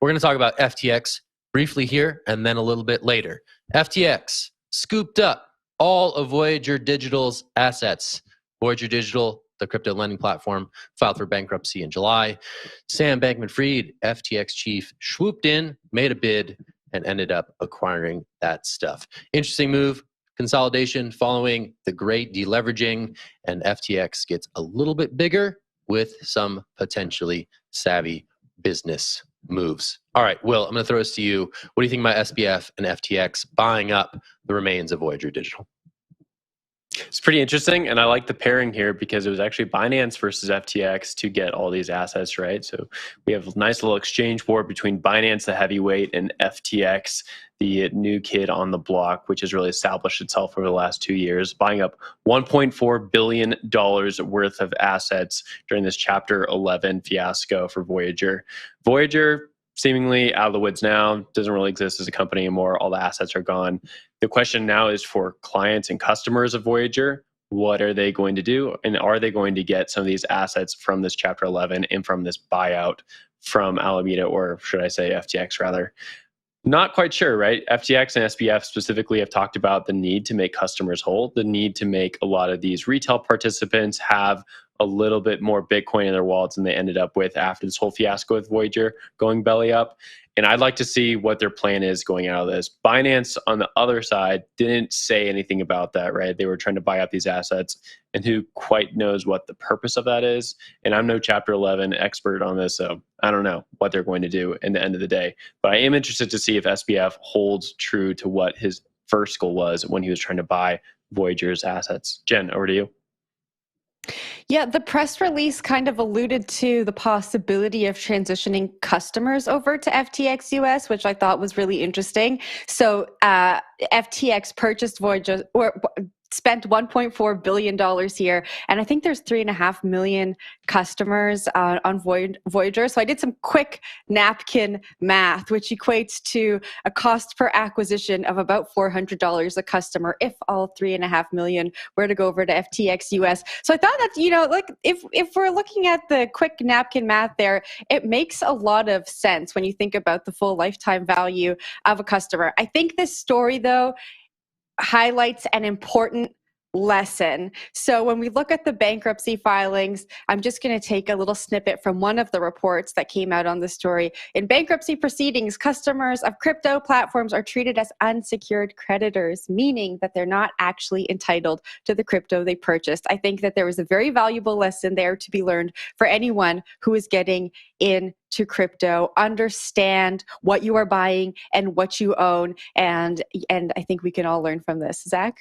We're going to talk about FTX briefly here and then a little bit later. FTX scooped up all of Voyager Digital's assets. Voyager Digital, the crypto lending platform, filed for bankruptcy in July. Sam Bankman-Fried, FTX chief, swooped in, made a bid, and ended up acquiring that stuff. Interesting move. Consolidation following the great deleveraging, and FTX gets a little bit bigger with some potentially savvy business moves. All right, Will, I'm going to throw this to you. What do you think about SBF and FTX buying up the remains of Voyager Digital? It's pretty interesting, and I like the pairing here because it was actually Binance versus FTX to get all these assets, right? So we have a nice little exchange war between Binance, the heavyweight, and FTX, the new kid on the block, which has really established itself over the last 2 years, buying up $1.4 billion worth of assets during this Chapter 11 fiasco for Voyager. Voyager, seemingly out of the woods now, doesn't really exist as a company anymore. All the assets are gone. The question now is for clients and customers of Voyager, what are they going to do? And are they going to get some of these assets from this Chapter 11 and from this buyout from Alameda, or should I say FTX rather? Not quite sure, right? FTX and SBF specifically have talked about the need to make customers whole, the need to make a lot of these retail participants have a little bit more Bitcoin in their wallets than they ended up with after this whole fiasco with Voyager going belly up. And I'd like to see what their plan is going out of this. Binance, on the other side, didn't say anything about that, right? They were trying to buy up these assets, and who quite knows what the purpose of that is. And I'm no Chapter 11 expert on this, so I don't know what they're going to do in the end of the day. But I am interested to see if SBF holds true to what his first goal was when he was trying to buy Voyager's assets. Jen, over to you. Yeah, the press release kind of alluded to the possibility of transitioning customers over to FTX US, which I thought was really interesting. So FTX purchased Voyager, or spent $1.4 billion here. And I think there's 3.5 million customers on Voyager. So I did some quick napkin math, which equates to a cost per acquisition of about $400 a customer if all 3.5 million were to go over to FTX US. So I thought that, like if we're looking at the quick napkin math there, it makes a lot of sense when you think about the full lifetime value of a customer. I think this story, though, highlights an important lesson. So when we look at the bankruptcy filings, I'm just going to take a little snippet from one of the reports that came out on the story. In bankruptcy proceedings, customers of crypto platforms are treated as unsecured creditors, meaning that they're not actually entitled to the crypto they purchased. I think that there was a very valuable lesson there to be learned for anyone who is getting into crypto. Understand what you are buying and what you own, and I think we can all learn from this. Zach?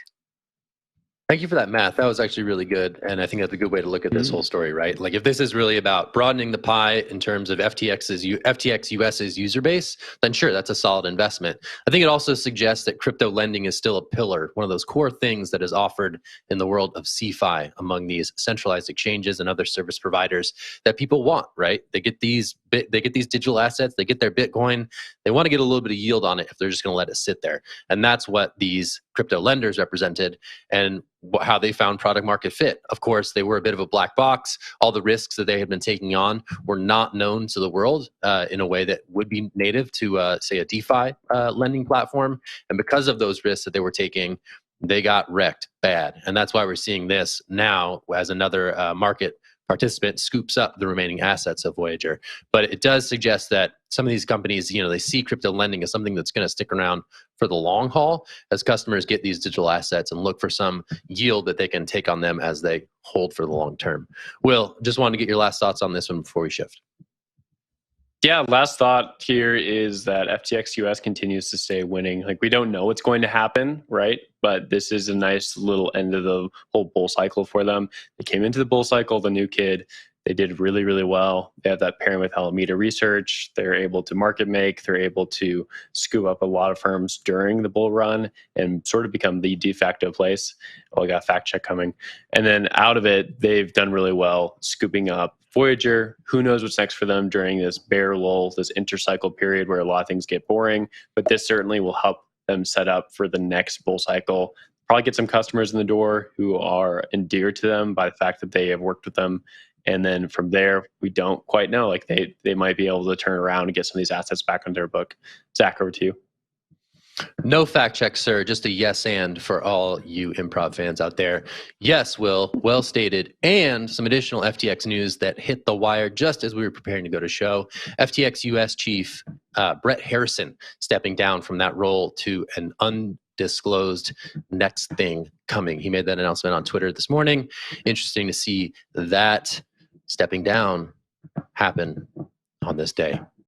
Thank you for that math. That was actually really good. And I think that's a good way to look at this whole story, right? Like if this is really about broadening the pie in terms of FTX US's user base, then sure, that's a solid investment. I think it also suggests that crypto lending is still a pillar, one of those core things that is offered in the world of CeFi among these centralized exchanges and other service providers that people want, right? They get these digital assets, they get their Bitcoin, they want to get a little bit of yield on it if they're just going to let it sit there. And that's what these crypto lenders represented and how they found product market fit. Of course, they were a bit of a black box. All the risks that they had been taking on were not known to the world in a way that would be native to, say, a DeFi lending platform. And because of those risks that they were taking, they got wrecked bad. And that's why we're seeing this now as another market participant scoops up the remaining assets of Voyager. But it does suggest that some of these companies, they see crypto lending as something that's going to stick around for the long haul as customers get these digital assets and look for some yield that they can take on them as they hold for the long term. Will, just wanted to get your last thoughts on this one before we shift. Yeah, last thought here is that FTX US continues to stay winning. Like, we don't know what's going to happen, right? But this is a nice little end of the whole bull cycle for them. They came into the bull cycle, the new kid. They did really, really well. They have that pairing with Alameda Research. They're able to market make. They're able to scoop up a lot of firms during the bull run and sort of become the de facto place. Oh, I got a fact check coming. And then out of it, they've done really well scooping up Voyager. Who knows what's next for them during this bear lull, this intercycle period where a lot of things get boring. But this certainly will help them set up for the next bull cycle. Probably get some customers in the door who are endeared to them by the fact that they have worked with them And then from there, we don't quite know. Like they might be able to turn around and get some of these assets back on their book. Zach, over to you. No fact check, sir. Just a yes and for all you improv fans out there. Yes, Will, well stated. And some additional FTX news that hit the wire just as we were preparing to go to show. FTX US chief Brett Harrison stepping down from that role to an undisclosed next thing coming. He made that announcement on Twitter this morning. Interesting to see that stepping down happen on this day.